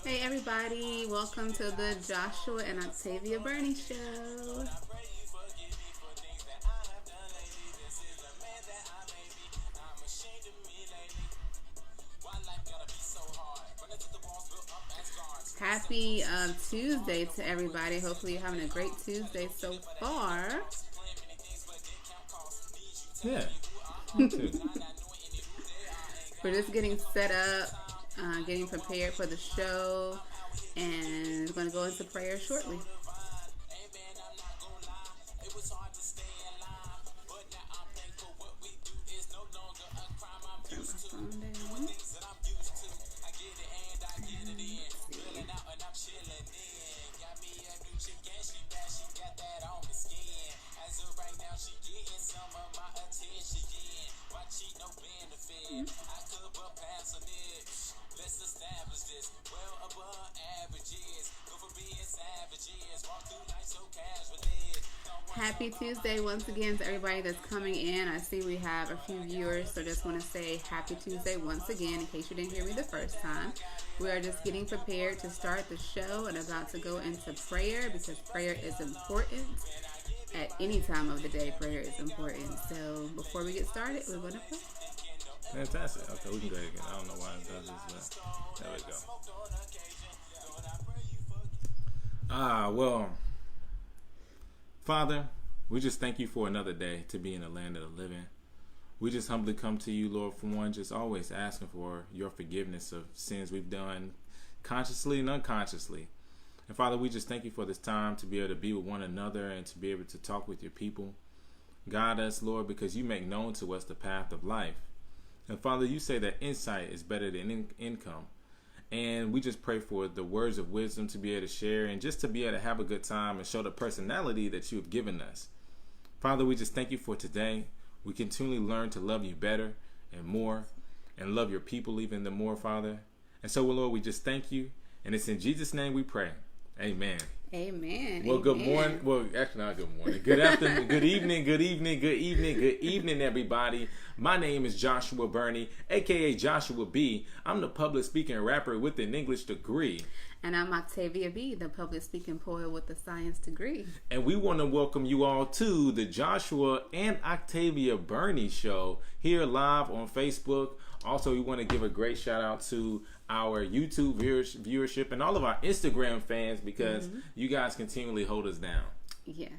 Hey everybody, welcome to the Joshua and Octavia Burney Show. Happy Tuesday to everybody. Hopefully you're having a great Tuesday so far. Yeah, me too. We're just getting set up, getting prepared for the show, and we're going to go into prayer shortly. Turn my phone down. Happy Tuesday once again to everybody that's coming in. I see we have a few viewers, so just want to say happy Tuesday once again in case you didn't hear me the first time. We are just getting prepared to start the show and about to go into prayer because prayer is important. At any time of the day, prayer is important. So before we get started, we're going to pray. Fantastic. Okay, we can go ahead again. I don't know why it does this. There we go. Well, Father, we just thank you for another day to be in the land of the living. We just humbly come to you, Lord, for one, just always asking for your forgiveness of sins we've done consciously and unconsciously. And Father, we just thank you for this time to be able to be with one another and to be able to talk with your people. Guide us, Lord, because you make known to us the path of life. And Father, you say that insight is better than income. And we just pray for the words of wisdom to be able to share and just to be able to have a good time and show the personality that you have given us. Father, we just thank you for today. We continually learn to love you better and more and love your people even the more, Father. And so, Lord, we just thank you. And it's in Jesus' name we pray. Amen. Amen. Well, good morning. Well, actually, not good morning. Good afternoon. Good evening. Good evening. Good evening. Good evening, everybody. My name is Joshua Burney, a.k.a. Joshua B. I'm the public speaking rapper with an English degree. And I'm Octavia B., the public speaking poet with a science degree. And we want to welcome you all to the Joshua and Octavia Burney Show here live on Facebook. Also, we want to give a great shout out to our YouTube viewership and all of our Instagram fans because you guys continually hold us down. Yes.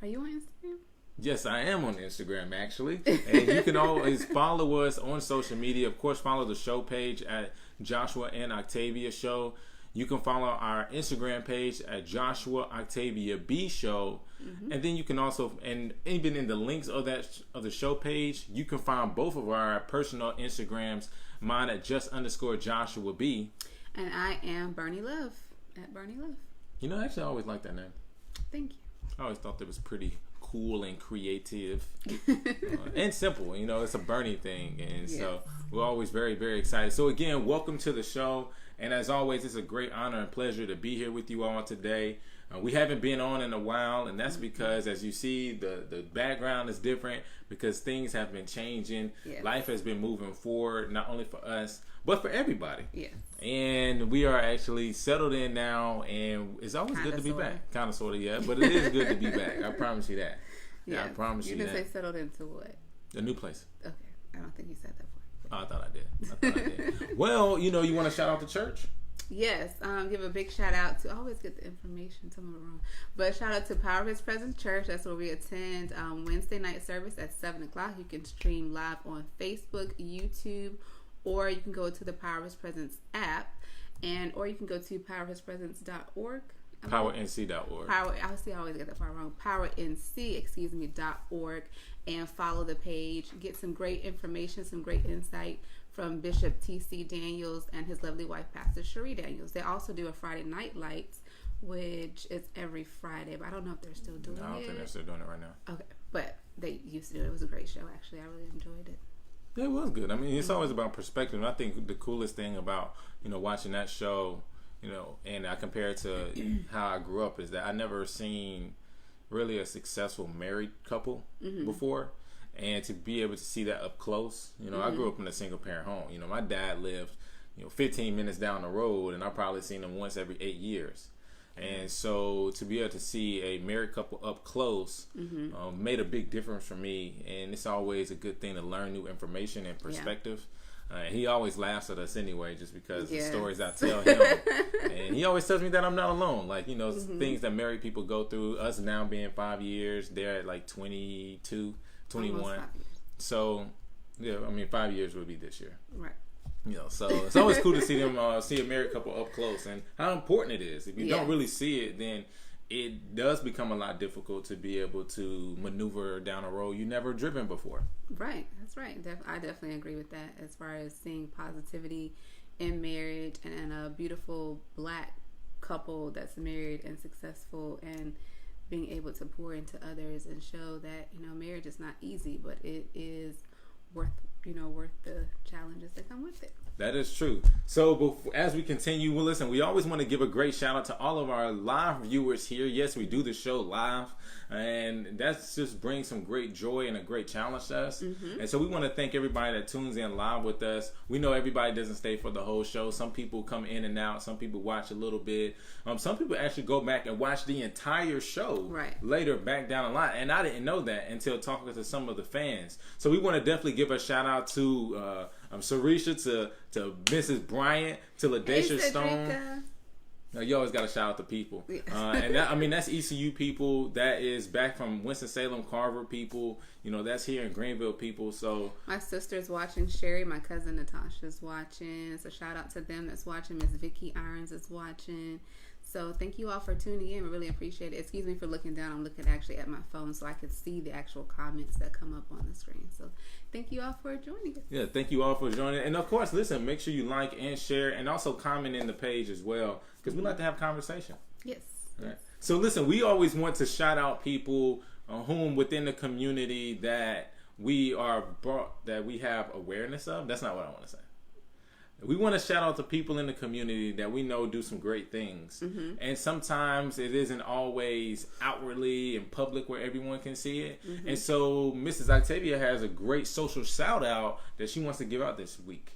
Are you on Instagram? Yes, I am on Instagram, actually. And you can always follow us on social media. Of course, follow the show page at Joshua and Octavia Show. You can follow our Instagram page at Joshua Octavia B Show. And then you can also, and even in the links of the show page, you can find both of our personal Instagrams. Mine at _Joshua B. And I am Bernie Love at Bernie Love. You know, actually, I always liked that name. Thank you. I always thought that was pretty cool and creative and simple. You know, it's a Bernie thing. And so we're always very, very excited. So again, welcome to the show. And as always, it's a great honor and pleasure to be here with you all today. We haven't been on in a while, and that's because, as you see, the background is different because things have been changing. Yes. Life has been moving forward, not only for us, but for everybody. Yes. And we are actually settled in now, and it's always good to be back. Kind of, sort of, yeah, but it is good to be back. I promise you that. Yeah, I promise you that. You didn't say settled into what? A new place. Okay. I don't think you said that before. Oh, I thought I did. Well, you know, you want to shout out the church? Yes, give a big shout out to, I always get the information, tell me wrong, but shout out to Power of His Presence Church. That's where we attend Wednesday night service at 7 o'clock. You can stream live on Facebook, YouTube, or you can go to the Power of His Presence app, or you can go to powerofhispresence.org. PowerNC.org. I always get that part wrong. PowerNC.org, and follow the page. Get some great information, some great insight from Bishop T.C. Daniels and his lovely wife, Pastor Cherie Daniels. They also do a Friday Night Lights, which is every Friday, but I don't know if they're still doing it. I don't think they're still doing it right now. Okay, but they used to do it. It was a great show, actually. I really enjoyed it. Yeah, it was good. I mean, it's always about perspective. And I think the coolest thing about, watching that show, and I compare it to how I grew up, is that I never seen really a successful married couple before. And to be able to see that up close, I grew up in a single parent home. My dad lived 15 minutes down the road, and I've probably seen them once every 8 years. And so to be able to see a married couple up close made a big difference for me. And it's always a good thing to learn new information and perspective. He always laughs at us anyway, just because the stories I tell him. And he always tells me that I'm not alone. Like, things that married people go through, us now being 5 years, they're at like 22, 21. So, 5 years will be this year. Right. So it's always cool to see them see a married couple up close, and how important it is. If you don't really see it, then it does become a lot difficult to be able to maneuver down a road you never driven before. Right, that's right. I definitely agree with that. As far as seeing positivity in marriage and a beautiful Black couple that's married and successful, and being able to pour into others and show that marriage is not easy, but it is worth the challenges that come with it. That is true. So as we continue, listen, we always want to give a great shout out to all of our live viewers here. Yes, we do the show live, and that just brings some great joy and a great challenge to us. And so we want to thank everybody that tunes in live with us. We know everybody doesn't stay for the whole show. Some people come in and out. Some people watch a little bit. Some people actually go back and watch the entire show later back down the line. And I didn't know that until talking to some of the fans. So we want to definitely give a shout out to Sarisha, to Mrs. Bryant, to LaDacia Stone. You always got to shout out the people. And that's ECU people. That is back from Winston-Salem, Carver people. That's here in Greenville people. So my sister's watching. Sherry, my cousin Natasha's watching. So shout out to them that's watching. Miss Vicky Irons is watching. So thank you all for tuning in. We really appreciate it. Excuse me for looking down. I'm looking actually at my phone so I can see the actual comments that come up on the screen. So thank you all for joining us. Yeah, thank you all for joining. And of course, listen, make sure you like and share, and also comment in the page as well, because we like to have conversation. Yes. All right. So listen, we always want to shout out people whom within the community that we have awareness of. That's not what I want to say. We want to shout out to people in the community that we know do some great things. And sometimes it isn't always outwardly and public where everyone can see it. And so Mrs. Octavia has a great social shout out that she wants to give out this week.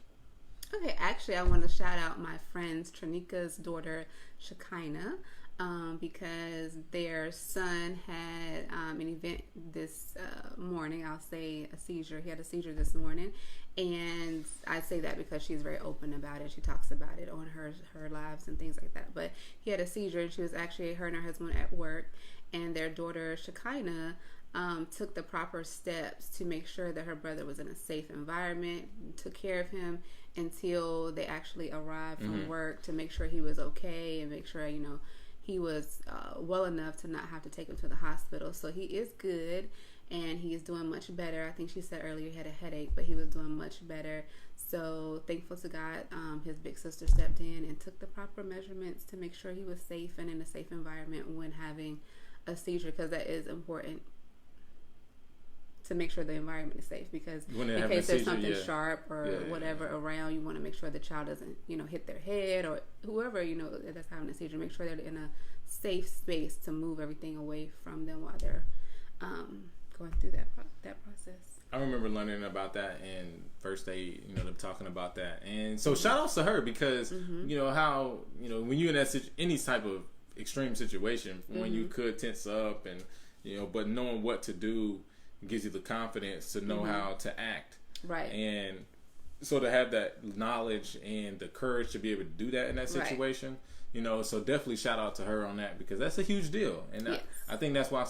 Okay, actually I want to shout out my friends Trinika's daughter Shekinah, because their son had an event this morning. I'll say a seizure. He had a seizure this morning. And I say that because she's very open about it. She talks about it on her lives and things like that. But he had a seizure, and she was actually, her and her husband at work, and their daughter Shekinah took the proper steps to make sure that her brother was in a safe environment, took care of him until they actually arrived from work to make sure he was okay and make sure, he was well enough to not have to take him to the hospital. So he is good. And he is doing much better. I think she said earlier he had a headache, but he was doing much better. So thankful to God, his big sister stepped in and took the proper measurements to make sure he was safe and in a safe environment when having a seizure, because that is important to make sure the environment is safe. Because in case there's something sharp or whatever around, you want to make sure the child doesn't, hit their head, or whoever, that's having a seizure. Make sure they're in a safe space to move everything away from them while they're going through that process. I remember learning about that in first aid, them talking about that. And so shout outs to her, because how when you're in that any type of extreme situation, when you could tense up and but knowing what to do gives you the confidence to know how to act. Right. And so to have that knowledge and the courage to be able to do that in that situation. So definitely shout out to her on that, because that's a huge deal. And I think that's why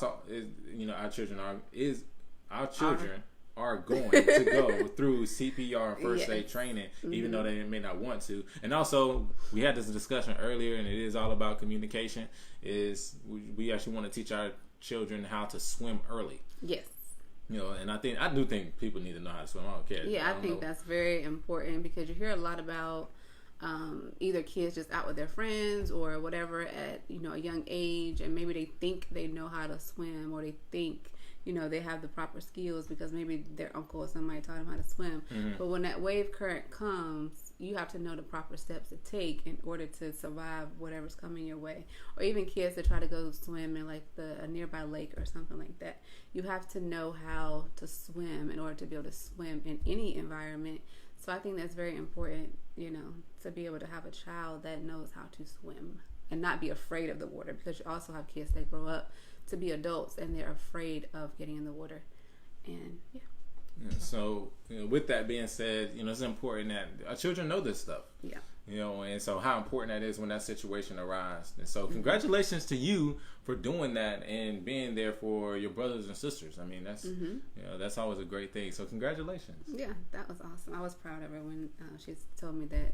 our children are going to go through CPR and first aid training, even though they may not want to. And also, we had this discussion earlier, and it is all about communication. We actually want to teach our children how to swim early. Yes. And I do think people need to know how to swim. I don't care. Yeah, I think that's very important, because you hear a lot about either kids just out with their friends or whatever at a young age, and maybe they think they know how to swim, or they think they have the proper skills because maybe their uncle or somebody taught them how to swim. But when that wave current comes, you have to know the proper steps to take in order to survive whatever's coming your way. Or even kids that try to go swim in like a nearby lake or something like that. You have to know how to swim in order to be able to swim in any environment. So I think that's very important, to be able to have a child that knows how to swim and not be afraid of the water, because you also have kids that grow up to be adults and they're afraid of getting in the water. And so with that being said, it's important that our children know this stuff. Yeah. And so how important that is when that situation arises. And so congratulations to you for doing that and being there for your brothers and sisters. I mean, that's that's always a great thing. So congratulations. Yeah, that was awesome. I was proud of her when she told me that,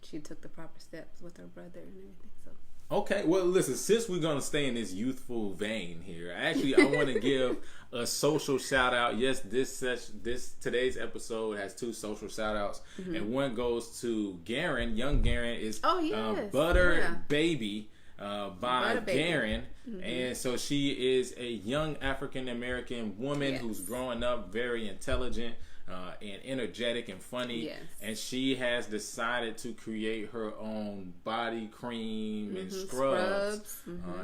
she took the proper steps with her brother and everything. So. Okay, well, listen, since we're going to stay in this youthful vein here, actually, I want to give a social shout out. Yes, today's episode has 2 social shout outs, and one goes to Garen. Young Garen is Butter Baby by Garen. And so she is a young African American woman who's growing up very intelligent and energetic and funny, and she has decided to create her own body cream and scrubs.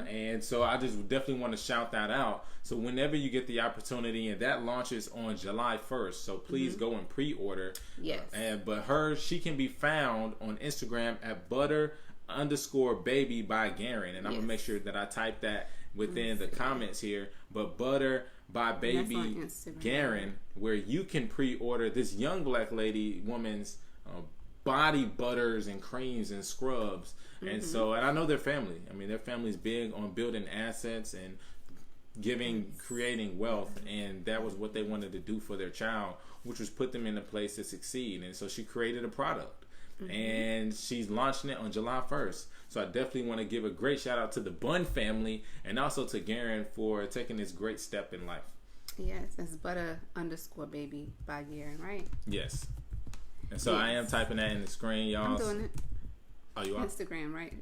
And so I just definitely want to shout that out. So whenever you get the opportunity, and that launches on July 1st, so please go and pre-order. Yes. But she can be found on Instagram at butter_baby by Garen, and I'm gonna make sure that I type that within the comments here. But Butter by Baby Garen, where you can pre-order this young black woman's body butters and creams and scrubs. And so, and I know their family. I mean, their family's big on building assets and creating wealth, and that was what they wanted to do for their child, which was put them in a place to succeed. And so she created a product, and she's launching it on July 1st. So I definitely want to give a great shout out to the Bun family and also to Garen for taking this great step in life. Yes, it's Butter_baby by Garen, right? Yes. And so I am typing that in the screen, y'all. I'm doing it. Oh, you are? Instagram, right?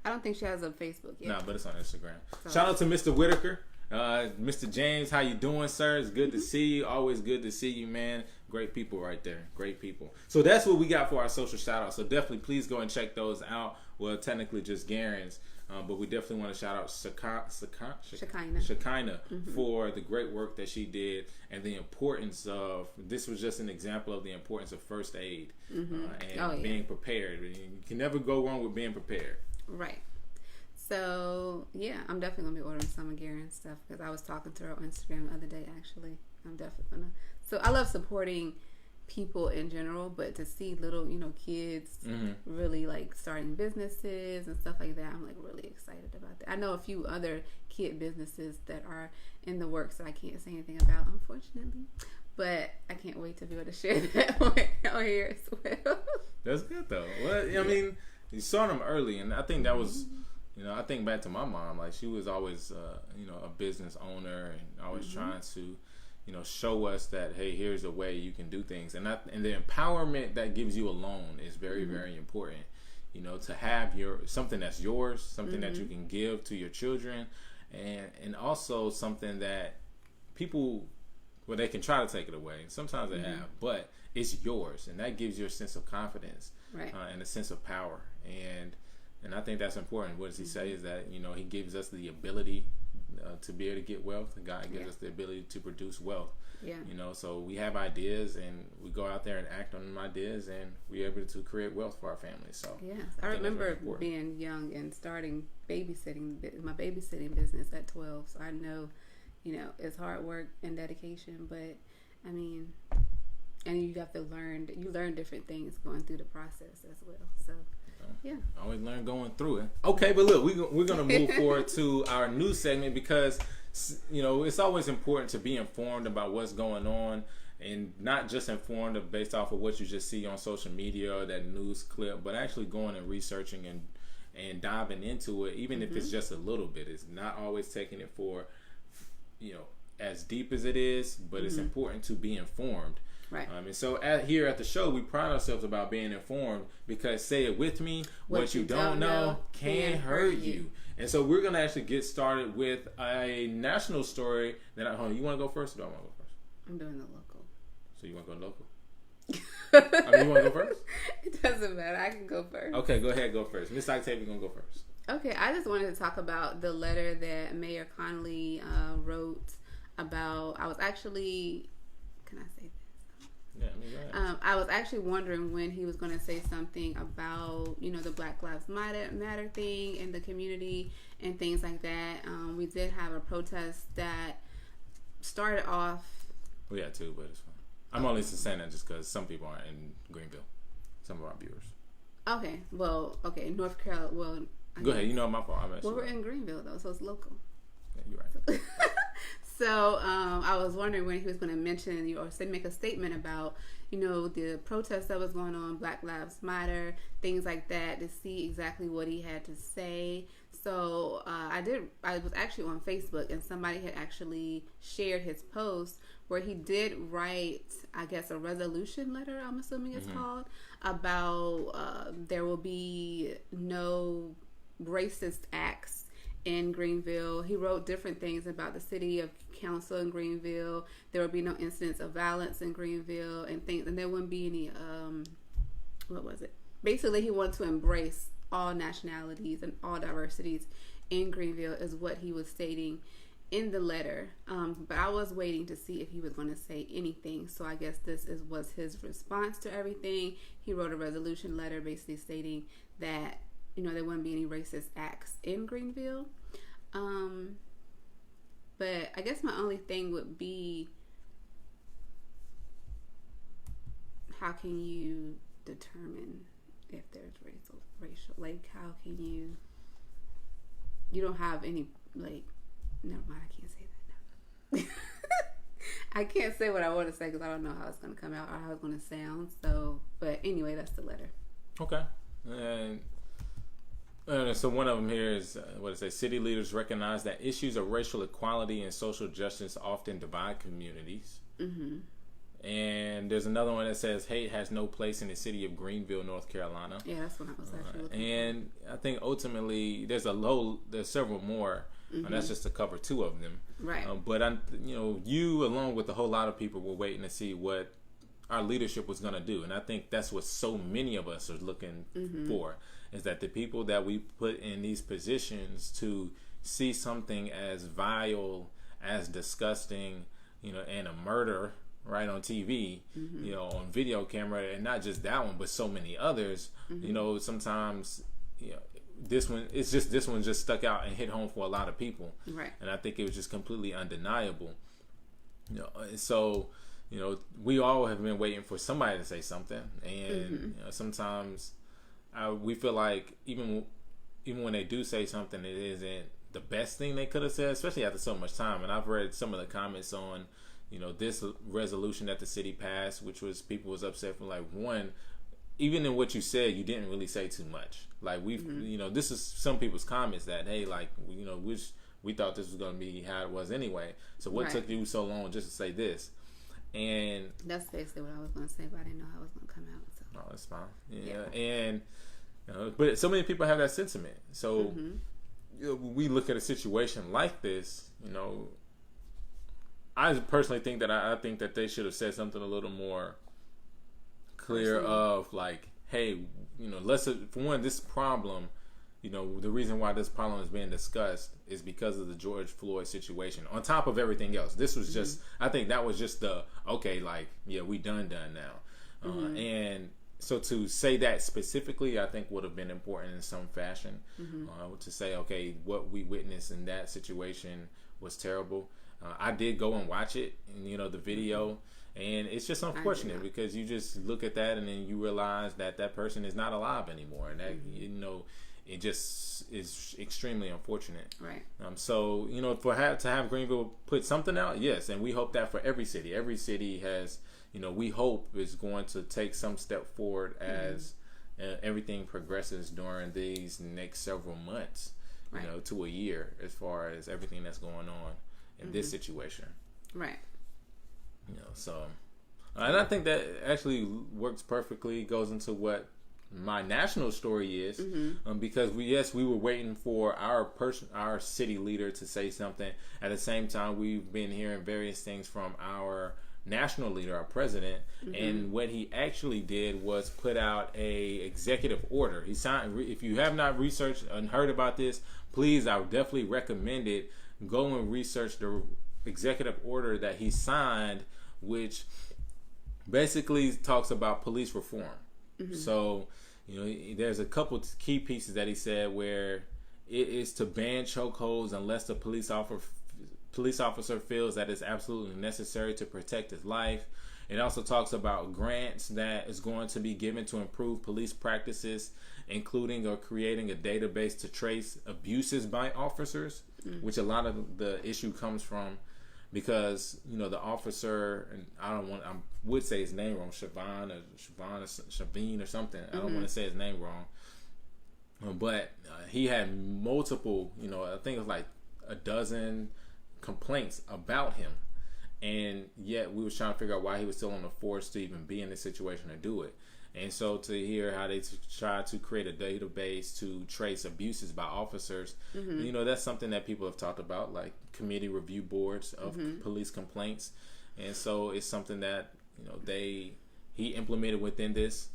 I don't think she has a Facebook yet. No, but it's on Instagram. So, shout out to Mr. Whitaker. Mr. James, how you doing, sir? It's good to see you. Always good to see you, man. Great people right there. Great people. So that's what we got for our social shout out. So definitely please go and check those out. Well, technically just Garen's. But we definitely want to shout out Shekinah for the great work that she did and the importance of, this was just an example of the importance of first aid and being prepared. You can never go wrong with being prepared. Right. So, yeah, I'm definitely going to be ordering some of Garen's stuff because I was talking to her on Instagram the other day, actually. I'm definitely going to. So, I love supporting people in general, but to see little, kids really, like, starting businesses and stuff like that, I'm, like, really excited about that. I know a few other kid businesses that are in the works that I can't say anything about, unfortunately. But I can't wait to be able to share that on here as well. That's good, though. Well, I mean, you saw them early, and I think that was... I think back to my mom, like she was always, a business owner and always trying to, show us that, hey, here's a way you can do things. And the empowerment that gives you alone is very, very important, to have something that's yours, something that you can give to your children, and also something that people, well, they can try to take it away. Sometimes they have, but it's yours. And that gives you a sense of confidence and a sense of power. And I think that's important. What does he say is that, he gives us the ability to be able to get wealth. And God gives us the ability to produce wealth. Yeah. So we have ideas and we go out there and act on them ideas and we're able to create wealth for our family. So yes, I remember being young and starting my babysitting business at 12. So I know, it's hard work and dedication, but I mean, and you have to learn different things going through the process as well. So yeah, always learn going through it. Okay, but look, we're gonna move forward to our new segment because it's always important to be informed about what's going on and not just informed based off of what you just see on social media or that news clip, but actually going and researching and diving into it, even if it's just a little bit. It's not always taking it for as deep as it is, but it's important to be informed. Right. And so here at the show, we pride ourselves about being informed because, say it with me, what you don't know can hurt you. And so we're going to actually get started with a national story that you want to go first or do I want to go first? I'm doing the local. So you want to go local? You want to go first? It doesn't matter. I can go first. Okay, go ahead. Go first. Miss Octavia going to go first. Okay, I just wanted to talk about the letter that Mayor Connolly wrote about, I was actually, can I say this? Yeah, I mean, I was actually wondering when he was going to say something about, the Black Lives Matter thing in the community and things like that. We did have a protest that started off. We had two, but it's fine. I'm only saying that just because some people aren't in Greenville. Some of our viewers. Okay. Well, North Carolina. Well, go ahead. My fault. We're in Greenville, though, so it's local. Yeah, you're right. So I was wondering when he was going to mention or make a statement about, the protest that was going on, Black Lives Matter, things like that, to see exactly what he had to say. So I was actually on Facebook, and somebody had actually shared his post where he did write, I guess, a resolution letter, I'm assuming it's called, about there will be no racist acts in Greenville. He wrote different things about the city of council in Greenville. There would be no incidents of violence in Greenville and things, and there wouldn't be any what was it? Basically, he wanted to embrace all nationalities and all diversities in Greenville, is what he was stating in the letter. But I was waiting to see if he was going to say anything. So I guess was his response to everything. He wrote a resolution letter basically stating that there wouldn't be any racist acts in Greenville. But I guess my only thing would be, how can you determine if there's racial, like, how can you don't have any, like, never mind, I can't say that now. I can't say what I want to say because I don't know how it's going to come out or how it's going to sound. So, but anyway, that's the letter. Okay. And so one of them here is, city leaders recognize that issues of racial equality and social justice often divide communities. Mm-hmm. And there's another one that says, hate has no place in the city of Greenville, North Carolina. Yeah, that's what I was actually looking And I think ultimately there's several more. Mm-hmm. And that's just to cover two of them. Right. But you along with a whole lot of people were waiting to see what our leadership was going to do. And I think that's what so many of us are looking for, is that the people that we put in these positions to see something as vile, as disgusting, and a murder right on TV, on video camera, and not just that one, but so many others. Sometimes, this one just stuck out and hit home for a lot of people. Right. And I think it was just completely undeniable. So, we all have been waiting for somebody to say something, and sometimes we feel like even when they do say something, it isn't the best thing they could have said, especially after so much time. And I've read some of the comments on, this resolution that the city passed, which was people was upset for, like, one, even in what you said, you didn't really say too much. Like, this is some people's comments that, hey, like, we thought this was going to be how it was anyway. So what took you so long just to say this? And that's basically what I was going to say, but I didn't know how it was going to come out. So. Oh, that's fine. Yeah. And but so many people have that sentiment. So when we look at a situation like this, I personally think that I think that they should have said something a little more clear of, like, hey, let's, for one, this problem, the reason why this problem is being discussed is because of the George Floyd situation. On top of everything else, this was just, I think that was just we done now. And so to say that specifically, I think would have been important in some fashion. To say, okay, what we witnessed in that situation was terrible. I did go and watch it, and, the video, and it's just unfortunate because you just look at that and then you realize that that person is not alive anymore, and that it just is extremely unfortunate. Right. So to have Greenville put something out, yes, and we hope that for every city. Every city has, we hope is going to take some step forward as everything progresses during these next several months, to a year, as far as everything that's going on in this situation. Right. So, and I think that actually works perfectly, goes into what my national story is, because we were waiting for our city leader to say something. At the same time, we've been hearing various things from our national leader, our president, and what he actually did was put out a executive order. He signed. If you have not researched and heard about this, please, I would definitely recommend it. Go and research the executive order that he signed, which basically talks about police reform. So, there's a couple key pieces that he said where it is to ban chokeholds unless the police officer feels that it's absolutely necessary to protect his life. It also talks about grants that is going to be given to improve police practices, including or creating a database to trace abuses by officers, which a lot of the issue comes from because, the officer, and I would say his name wrong, Shavine or something. I don't want to say his name wrong. But he had multiple, I think it was like a dozen complaints about him. And yet we was trying to figure out why he was still on the force to even be in this situation to do it. And so to hear how they try to create a database to trace abuses by officers, that's something that people have talked about, like committee review boards of police complaints. And so it's something that, he implemented within this.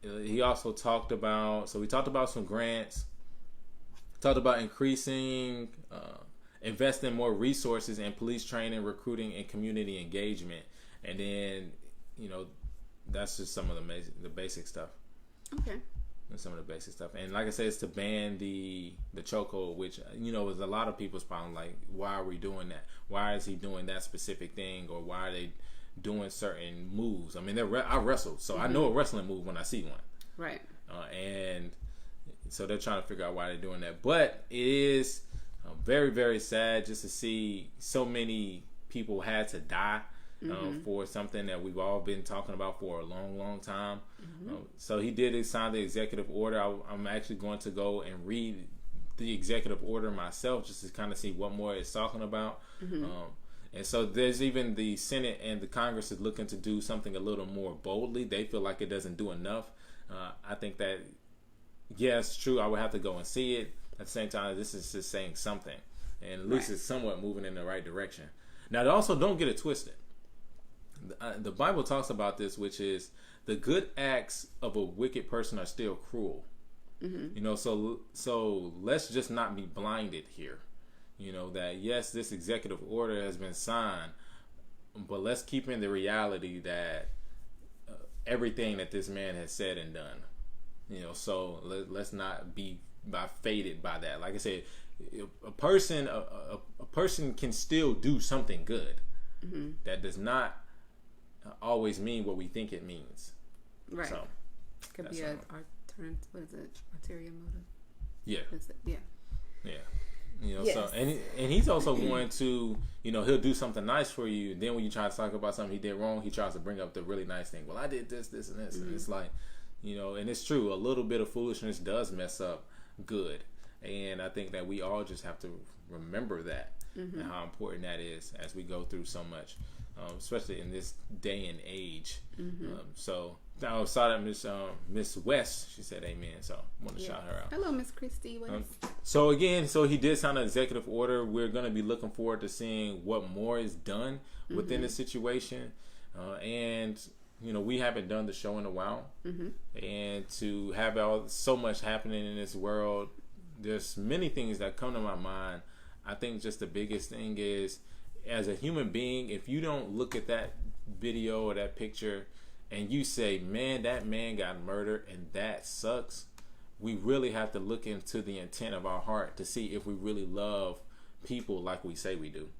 He also talked about some grants, talked about increasing, investing more resources in police training, recruiting, and community engagement. And then, that's just some of the basic stuff. Okay. That's some of the basic stuff. And like I said, it's to ban the chokehold, which, is a lot of people's problem. Like, why are we doing that? Why is he doing that specific thing? Or why are they doing certain moves? I mean, I wrestle, so I know a wrestling move when I see one. Right. And so they're trying to figure out why they're doing that. But it is very, very sad just to see so many people had to die for something that we've all been talking about for a long, long time. So he did sign the executive order. I'm actually going to go and read the executive order myself just to kind of see what more it's talking about. And so there's even the Senate and the Congress is looking to do something a little more boldly. They feel like it doesn't do enough. I think that, yeah, it's true. I would have to go and see it. At the same time, this is just saying something. And at least it's somewhat moving in the right direction. Now, also don't get it twisted. The Bible talks about this, which is the good acts of a wicked person are still cruel. So let's just not be blinded here. That yes, this executive order has been signed, but let's keep in the reality that everything that this man has said and done. So let's not be faded by that. Like I said, a person can still do something good. That does not always mean what we think it means. Right. So could be ulterior motive. Yeah. Yeah. Yes. So and he's also going to, he'll do something nice for you. Then when you try to talk about something he did wrong, he tries to bring up the really nice thing. Well, I did this, and this, and it's like, and it's true. A little bit of foolishness does mess up good, and I think that we all just have to remember that and how important that is as we go through so much, especially in this day and age. So I saw that Miss West, she said amen, so I want to shout her out. Hello, Miss Christy West. So he did sign an executive order. We're going to be looking forward to seeing what more is done within the situation. And we haven't done the show in a while. And to have so much happening in this world, there's many things that come to my mind. I think just the biggest thing is, as a human being, if you don't look at that video or that picture and you say, man, that man got murdered and that sucks, we really have to look into the intent of our heart to see if we really love people like we say we do.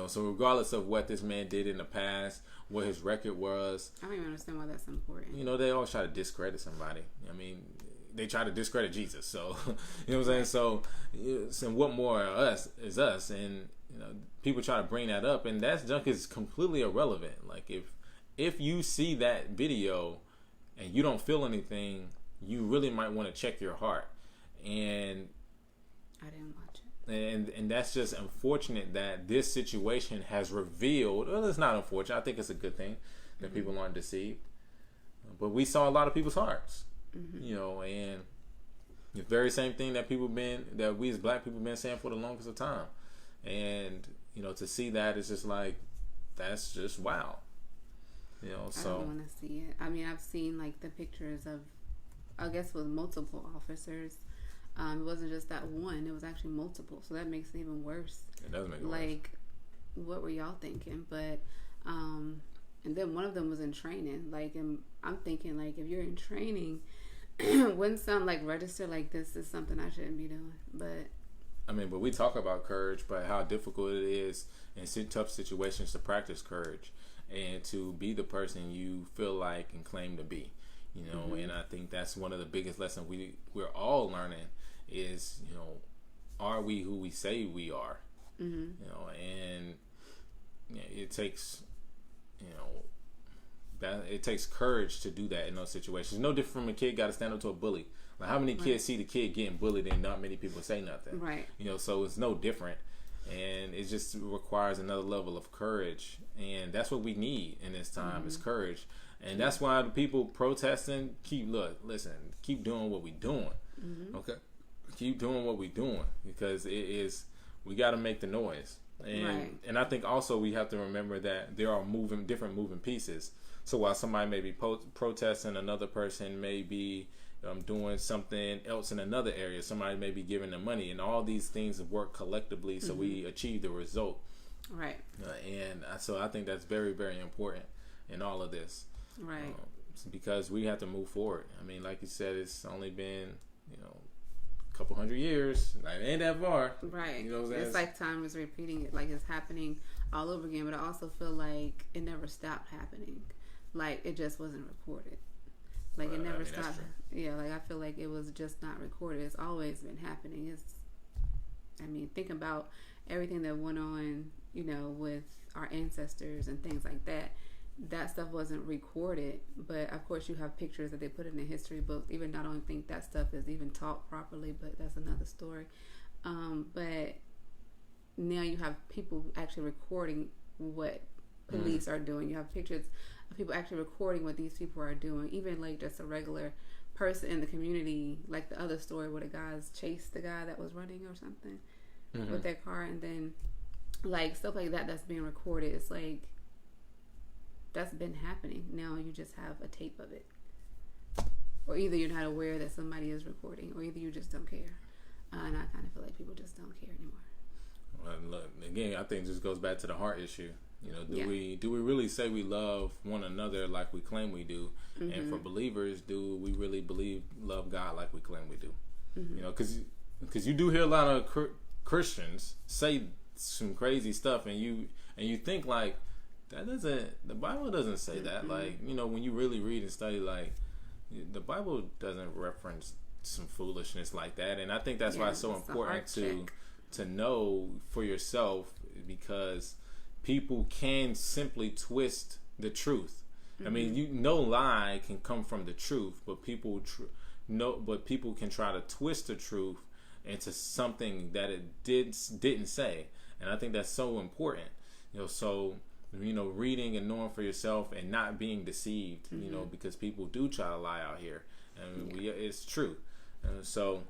So regardless of what this man did in the past, what his record was, I don't even understand why that's important. They always try to discredit somebody. I mean, they try to discredit Jesus. So, you know what I'm saying? So what more is us? And, people try to bring that up, and that junk is completely irrelevant. Like, if you see that video and you don't feel anything, you really might want to check your heart. And I didn't watch it. And that's just unfortunate that this situation has revealed. Well, it's not unfortunate. I think it's a good thing that people aren't deceived. But we saw a lot of people's hearts, and the very same thing that we as black people been saying for the longest of time. And to see that is just like, that's just wow. So I don't want to see it. I mean, I've seen like the pictures of, I guess, with multiple officers. It wasn't just that one; it was actually multiple. So that makes it even worse. It does make it worse. Like, what were y'all thinking? But, and And then one of them was in training. Like, and I'm thinking, like, if you're in training, wouldn't something like register like this is something I shouldn't be doing? But I mean, but we talk about courage, but how difficult it is in tough situations to practice courage and to be the person you feel like and claim to be. You know, and I think that's one of the biggest lessons we're all learning is, you know, are we who we say we are? You know, and it takes, you know, it takes courage to do that in those situations. No different from a kid got to stand up to a bully. Like, how many kids see the kid getting bullied and not many people say nothing? Right. You know, so it's no different. And it just requires another level of courage. And that's what we need in this time is courage. And that's why the people protesting keep doing what we're doing. Okay? Keep doing what we're doing. Because we got to make the noise. And I think also we have to remember that there are different moving pieces. So while somebody may be protesting, another person may be doing something else in another area. Somebody may be giving them money, and all these things work collectively, so we achieve the result. Right. And so I think that's very, very important in all of this. Right. Because we have to move forward. I mean, like you said, it's only been, you know, a couple hundred years. Like, it ain't that far. Right. You know what I'm saying? It's like time is repeating it, like it's happening all over again. But I also feel like it never stopped happening. Like, it just wasn't recorded. Like, it never stopped. Yeah, like, I feel like it was just not recorded. It's always been happening. Think about everything that went on, you know, with our ancestors and things like that. That stuff wasn't recorded. But, of course, you have pictures that they put in the history books. Even I don't think that stuff is even taught properly, but that's another story. But now you have people actually recording what police are doing. You have pictures of people actually recording what these people are doing. Even like just a regular person in the community, like the other story where the guys chased the guy that was running or something with their car, and then like stuff like that that's being recorded. It's like that's been happening. Now you just have a tape of it, or either you're not aware that somebody is recording, or either you just don't care. And I kind of feel like people just don't care anymore. Well, look, again, I think it just goes back to the heart issue. You know, do we really say we love one another like we claim we do? And for believers, do we really love God like we claim we do? You know, because you do hear a lot of Christians say some crazy stuff, and you think like the Bible doesn't say that. Like, you know, when you really read and study, like the Bible doesn't reference some foolishness like that. And I think that's why it's so important to know for yourself, because people can simply twist the truth. I mean, no lie can come from the truth, but people can try to twist the truth into something that it didn't say. And I think that's so important. You know, so, you know, reading and knowing for yourself and not being deceived, you know, because people do try to lie out here, and it's true. So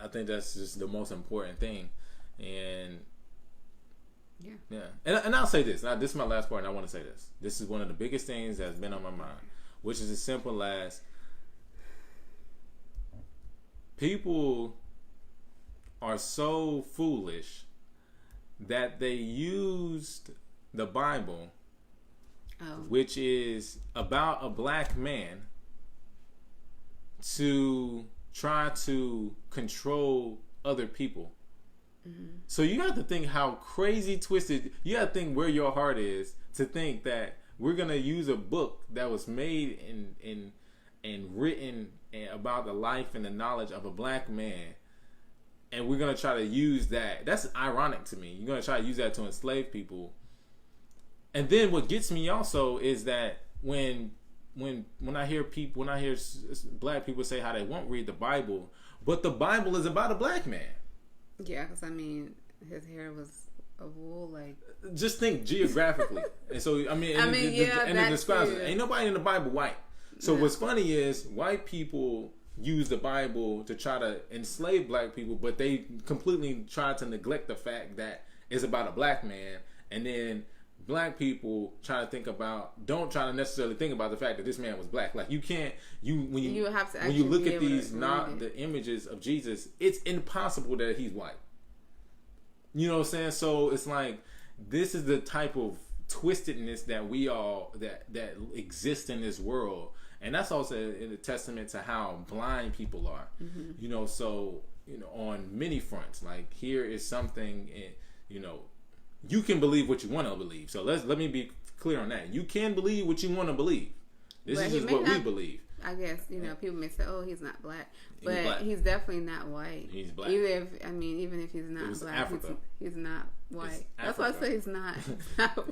I think that's just the most important thing. And and I'll say this. Now, this is my last part, and I want to say this. This is one of the biggest things that's been on my mind, which is as simple as people are so foolish that they used the Bible, which is about a black man, to try to control other people. So you have to think how crazy twisted, you have to think where your heart is to think that we're going to use a book that was made and written about the life and the knowledge of a black man, and we're going to try to use that. That's ironic to me. You're going to try to use that to enslave people. And then what gets me also is that when I hear black people say how they won't read the Bible, but the Bible is about a black man. Yeah, because I mean, his hair was of wool, like. Just think geographically, and so it describes it. Ain't nobody in the Bible white. So what's funny is white people use the Bible to try to enslave black people, but they completely try to neglect the fact that it's about a black man, and then black people don't try to necessarily think about the fact that this man was black. Like, you can't, when you look at these, the images of Jesus, it's impossible that he's white. You know what I'm saying? So it's like, this is the type of twistedness that we all that exist in this world, and that's also a testament to how blind people are. You know, so on many fronts, like here is something, you can believe what you want to believe. So let me be clear on that. You can believe what you want to believe. This is just what we believe. I guess, people may say, "Oh, he's not black," but he's definitely not white. He's black. Even if he's not black, he's not white. That's why I say he's not.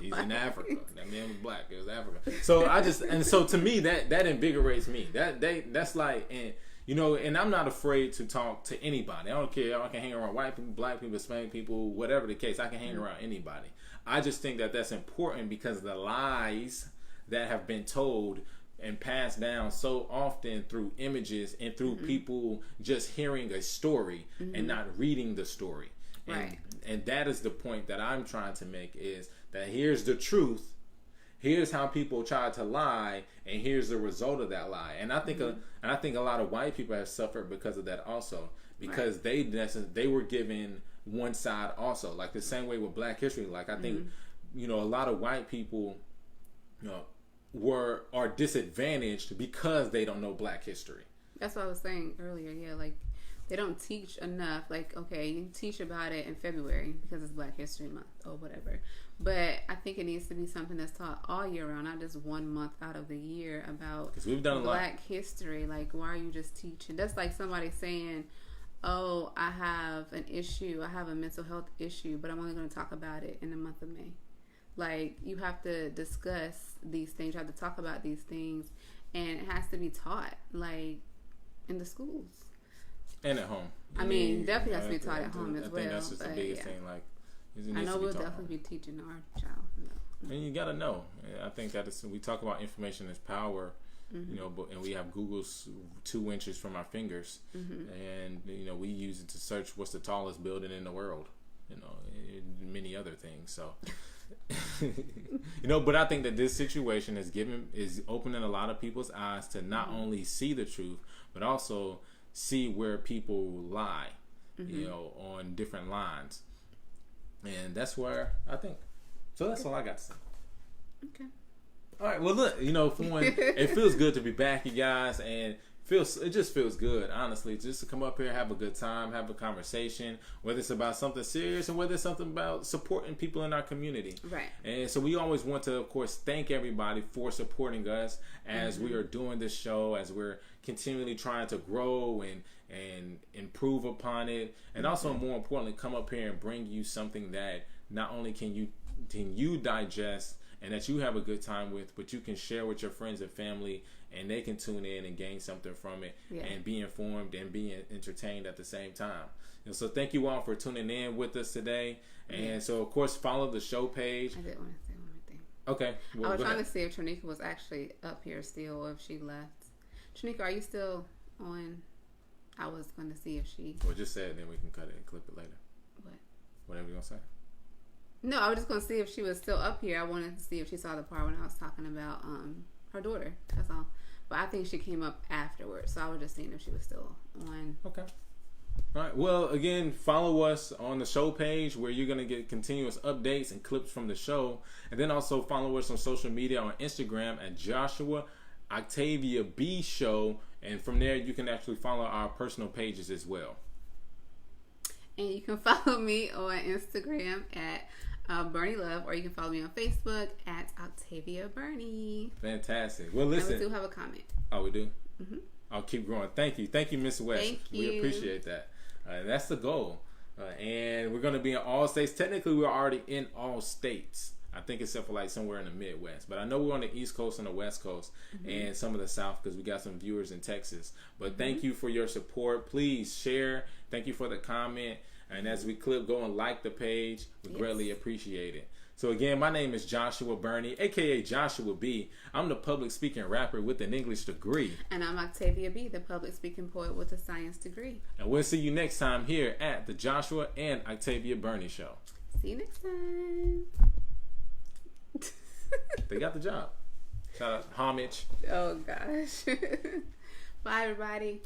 He's in Africa. That man was black. It was Africa. So to me, that invigorates me. That's like, and I'm not afraid to talk to anybody. I don't care. I can hang around white people, black people, Hispanic people, whatever the case. I can hang around anybody. I just think that that's important because the lies that have been told and passed down so often through images and through people just hearing a story and not reading the story. Right. And that is the point that I'm trying to make, is that here's the truth, here's how people try to lie, and here's the result of that lie. And I think a lot of white people have suffered because of that also, because they were given one side also, like the same way with Black History. Like I think a lot of white people are disadvantaged because they don't know Black history. That's what I was saying earlier. Yeah, like they don't teach enough. Like, okay, you teach about it in February because it's Black History Month or whatever. But I think it needs to be something that's taught all year round, not just 1 month out of the year about we've done Black history. Like, why are you just teaching? That's like somebody saying, "Oh, I have an issue. I have a mental health issue, but I'm only going to talk about it in the month of May." Like, you have to discuss these things. You have to talk about these things. And it has to be taught, like, in the schools. And at home. Definitely has to be taught at home as well. I think that's just the biggest thing. Like, I know we'll definitely be teaching our child. And you got to know. I think that we talk about information as power, and we have Google's 2 inches from our fingers. And, we use it to search what's the tallest building in the world, and many other things. So... but I think that this situation is opening a lot of people's eyes to not only see the truth, but also see where people lie, on different lines. And that's where I think. So that's all I got to say. Okay. All right. Well, look, for one, it feels good to be back, you guys, and it just feels good, honestly, just to come up here, have a good time, have a conversation, whether it's about something serious and whether it's something about supporting people in our community. Right. And so we always want to, of course, thank everybody for supporting us as we are doing this show, as we're continually trying to grow and improve upon it, and also, more importantly, come up here and bring you something that not only can you digest and that you have a good time with, but you can share with your friends and family, and they can tune in and gain something from it, and be informed and be entertained at the same time. And so thank you all for tuning in with us today. And so, of course, follow the show page. I did want to say one more thing. Okay. Well, I was trying to see if Tronika was actually up here still or if she left. Tronika, are you still on? I was going to see if she... Well, just say it, then we can cut it and clip it later. What? Whatever you're going to say. No, I was just going to see if she was still up here. I wanted to see if she saw the part when I was talking about her daughter. That's all. But I think she came up afterwards, so I was just seeing if she was still on. Okay. All right. Well, again, follow us on the show page where you're going to get continuous updates and clips from the show. And then also follow us on social media on Instagram at Joshua Octavia B Show. And from there, you can actually follow our personal pages as well. And you can follow me on Instagram at Burney Love, or you can follow me on Facebook at Octavia Burney. Fantastic. Well, listen. And we do have a comment. Oh, we do? Mm-hmm. I'll keep growing. Thank you, Miss West. Thank you. We appreciate that. That's the goal. And we're going to be in all states. Technically, we're already in all states. I think except for like somewhere in the Midwest. But I know we're on the East Coast and the West Coast and some of the South because we got some viewers in Texas. But thank you for your support. Please share. Thank you for the comment. And as we clip, go and like the page. We greatly appreciate it. So again, my name is Joshua Burney, a.k.a. Joshua B. I'm the public speaking rapper with an English degree. And I'm Octavia B., the public speaking poet with a science degree. And we'll see you next time here at the Joshua and Octavia Burney Show. See you next time. They got the job. Shout out, homage. Oh, gosh. Bye, everybody.